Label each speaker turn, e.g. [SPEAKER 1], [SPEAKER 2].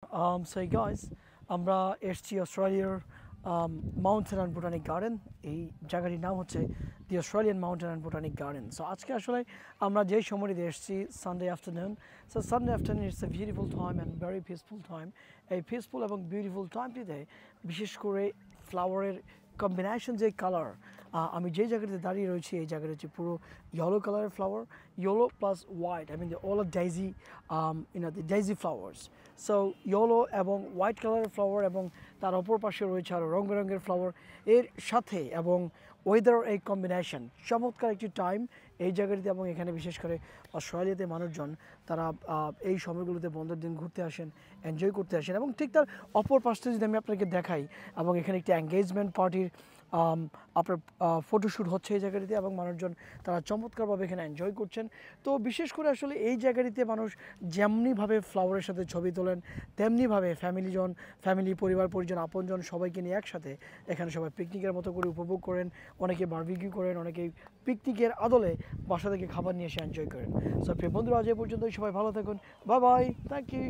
[SPEAKER 1] So hey guys, আমরা এসছি অস্ট্রেলিয়ার মাউন্টেন অ্যান্ড বোটানিক গার্ডেন। এই জায়গাটির নাম হচ্ছে the Australian mountain and botanic garden. So আজকে আসলে আমরা যেই সময়টিতে এসছি Sunday afternoon. So Sunday afternoon it's a beautiful time and very peaceful time. এই পিসফুল এবং বিউটিফুল টাইমটিতে বিশেষ করে ফ্লাওয়ারের কম্বিনেশন যে কালার, আমি যেই জায়গাটিতে দাঁড়িয়ে রয়েছি এই জায়গাটা হচ্ছে পুরো ইয়েলো কালারের flower, yellow plus white. I mean all of daisy, the daisy flowers. So yellow এবং হোয়াইট কালারের ফ্লাওয়ার এবং তার অপর পাশে রয়েছে আরও রং বেরঙের ফ্লাওয়ার এর সাথে, এবং ওয়েদার এই কম্বিনেশন চমৎকার একটি টাইম এই জায়গাটিতে। এবং এখানে বিশেষ করে অস্ট্রেলিয়াতে মানুষজন তারা এই সময়গুলোতে বন্ধের দিন ঘুরতে আসেন, এনজয় করতে আসেন। এবং ঠিক তার অপর পাশে যদি আমি আপনাকে দেখাই, এবং এখানে একটি এঙ্গেজমেন্ট পার্টির আপনার ফটোশ্যুট হচ্ছে এই জায়গাটিতে, এবং মানুষজন তারা চমৎকারভাবে এখানে এনজয় করছেন। তো বিশেষ করে আসলে এই জায়গাটিতে মানুষ যেমনিভাবে ফ্লাওয়ারের সাথে ছবি তোলেন, তেমনিভাবে ফ্যামিলি, পরিবার পরিজন, আপনজন সবাইকে নিয়ে একসাথে এখানে সবাই পিকনিকের মতো করে উপভোগ করেন। অনেকে বারবিকিউ করেন, অনেকেই পিকনিকের আদলে বাসা থেকে খাবার নিয়ে এসে এনজয় করেন। সো প্রিয় বন্ধুরা, আজ এই পর্যন্তই। সবাই ভালো থাকুন। Bye bye, thank you.